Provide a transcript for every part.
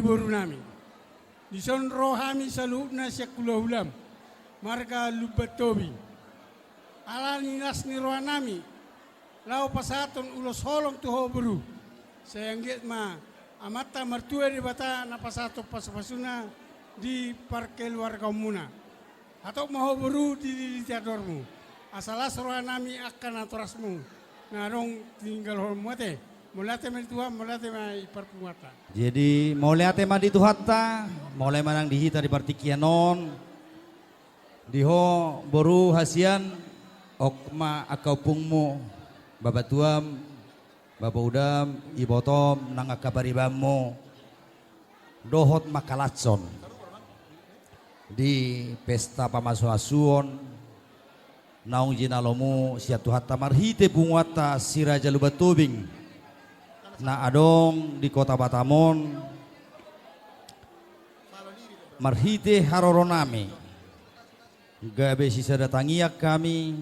boru nami. Dison rohami salubna siya kulahulam. Marga lubat tobi. Alani nas ni roha nami. Lau pasaton ulos holong tuho boru. Sayanggit ma amata martua di bata na pasato pasapasuna di parkel warga muna. Atau maho boru di teatormu. Asalas roha nami akan aturasmu. Narong tinggal hormate. Mulate man Tuhan, mulate man iparpungata. Jadi mulate man di Tuhatta, mulai manang dihita di partikianon, diho boru hasian, okma akau pungmu, babat tuam, bapak udam, ibotom, nang akabaribamo, dohot makalatson. Di pesta pamasuasuon, naung jinalomu siat Tuhatta marhite pungwata siraja lubat tubing. Na adong di kota Batamon marhite haroronami gabe sisa datangiak kami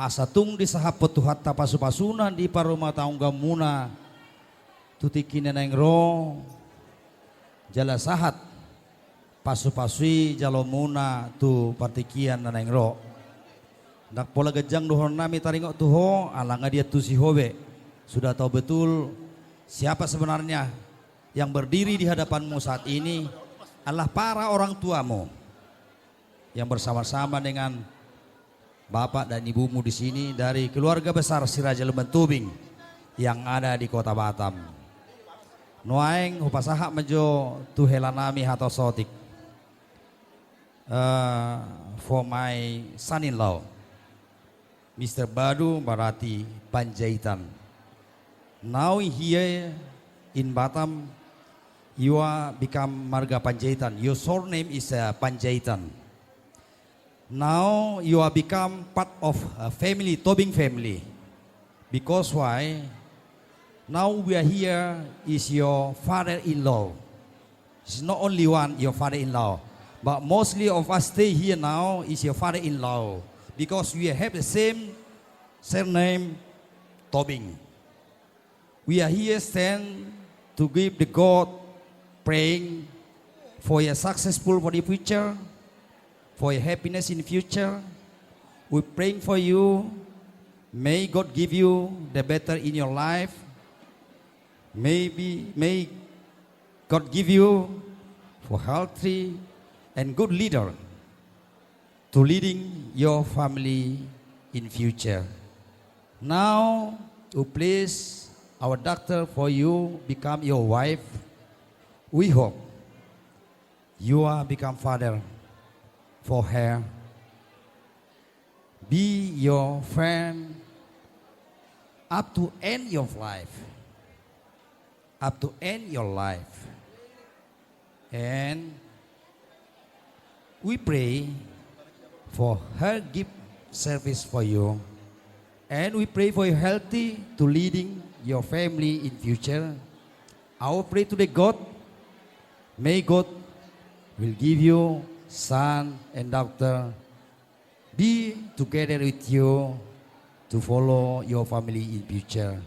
asatung di sahapot Tuhatta pasu-pasuna di paruma taung gamuna tutikin neng ro jala sahat pasu-pasui jalomuna tu partikian neng ro dak pola gejang dohon nami taringok tuho alanga dia tu si hobe. Sudah tahu betul siapa sebenarnya yang berdiri di hadapanmu saat ini adalah para orang tuamu yang bersama-sama dengan bapak dan ibumu di sini dari keluarga besar Siraja Lubat Tubing yang ada di kota Batam. Nuaeng hupasaha mejo tuhelanami hato sotik for my son-in-law Mr. Badu Barati Panjaitan. Now here in Batam, you are become Marga Panjaitan. Your surname is Panjaitan. Now you are become part of a family, Tobing family. Because why? Now we are here is your father-in-law. It's not only one, your father-in-law. But mostly of us stay here now is your father-in-law. Because we have the same surname, Tobing. We are here stand to give the God praying for your successful for the future, for your happiness in the future. We praying for you. May God give you the better in your life. May God give you for healthy and good leader to leading your family in future. Now, to please our doctor for you become your wife. We hope you are become father for her. Be your friend up to end your life. Up to end your life. And we pray for her give service for you. And we pray for you healthy to leading your family in future. I will pray to the God. May God will give you son and daughter. Be together with you to follow your family in future.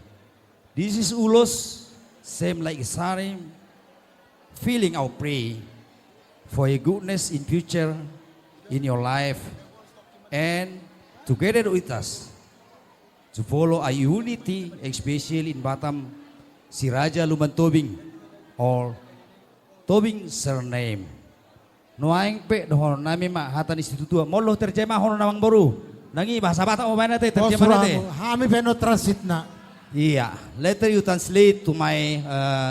This is Ulos, same like Sarim, feeling our pray for your goodness in future in your life and together with us to follow a unity, especially in Batam, Siraja Luman Tobing or Tobing surname. Nuaing pe dohon nami ma hatan institutua molo terjemah hono namang baru. Nangi bahasa Batam o mana te terjemah te. Hami peno transit na. Iya, later you translate to my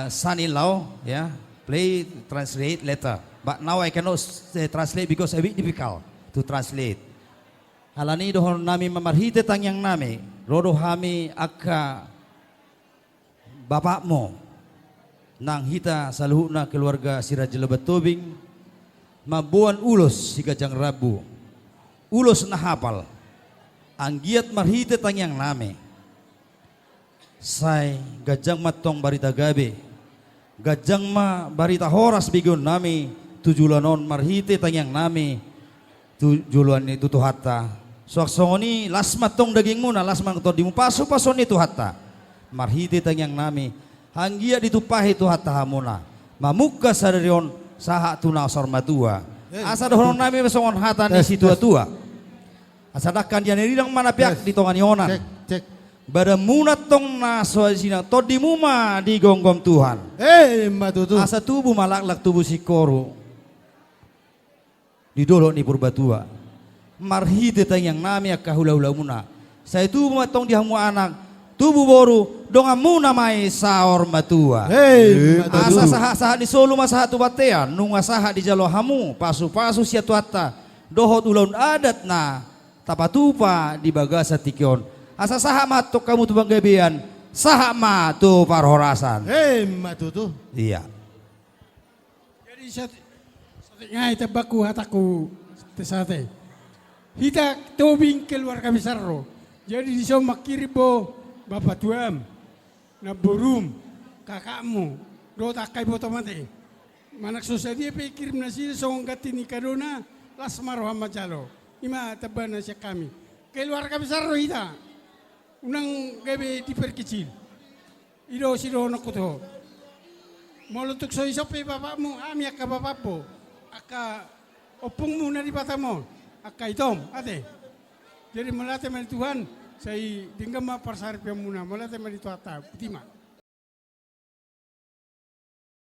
son-in-law, yeah. Play translate later. But now I cannot translate because a bit difficult to translate. Halani dohon nami mamarhite tangyang nami. Rodo hami aka bapakmu nang hita saluhuna keluarga Siraja Lubat Tubing mabuan ulos si Gajang Rabu ulos na hapal ang giat marhite tangyang nami say Gajang matong barita gabi Gajang ma barita horas bigon nami tujulanon marhite tangyang nami tujulan ni tutuhata. Suaksoni lasmat tong daging muna lasman to di mo paso-paso ni Tuhatta marhiti tangyang nami hanggia ditupahi Tuhatta hamuna Mamuka sadarion saha tuna sormatua. Asa dohon nami besongon hatan di situ tua. Asadakan dia neridang mana pihak di tongan yonan. Cek. Bada munat tong naso sina todi muma di gonggom Tuhan. Matutu. Asa tubuh malaklak tubuh si koru. Di dolo ni purbatua. Marhite tang yang nami akahula-hula muna. Saya tubuh matong dihamu anak. Tubuh boru donga muna mai saor matua. Asa saha di solo masaha tu batean nunga saha di jalo hamu pasu-pasu sia tuata dohot ulun adat na tapatupa di bagasa tikion. Asa saha matok kamu tu banggabean saha ma tu parhorasan. Matutu. Iya. Jadi ngai tabaku hataku tesate. Hita tobing keluar kami sarro. Jadi di sana makiribo bapak tuam, na burum, kakakmu, do takai boto mati. Manak susah dia pikir nasi song gatini kadona las maro hama jalo. Ima tabana siya kami. Keluar kami sarro hita. Unang gabi diperkecil. Ido sido nakuto. Molutuk so isope bapakmu, ami aka bapakpo. Aka opungmu na di batamo. Aka itom, ate. Jadi melatih Tuhan. Saya tinggal ma persarip yang muna, malah teman itu atap, tima.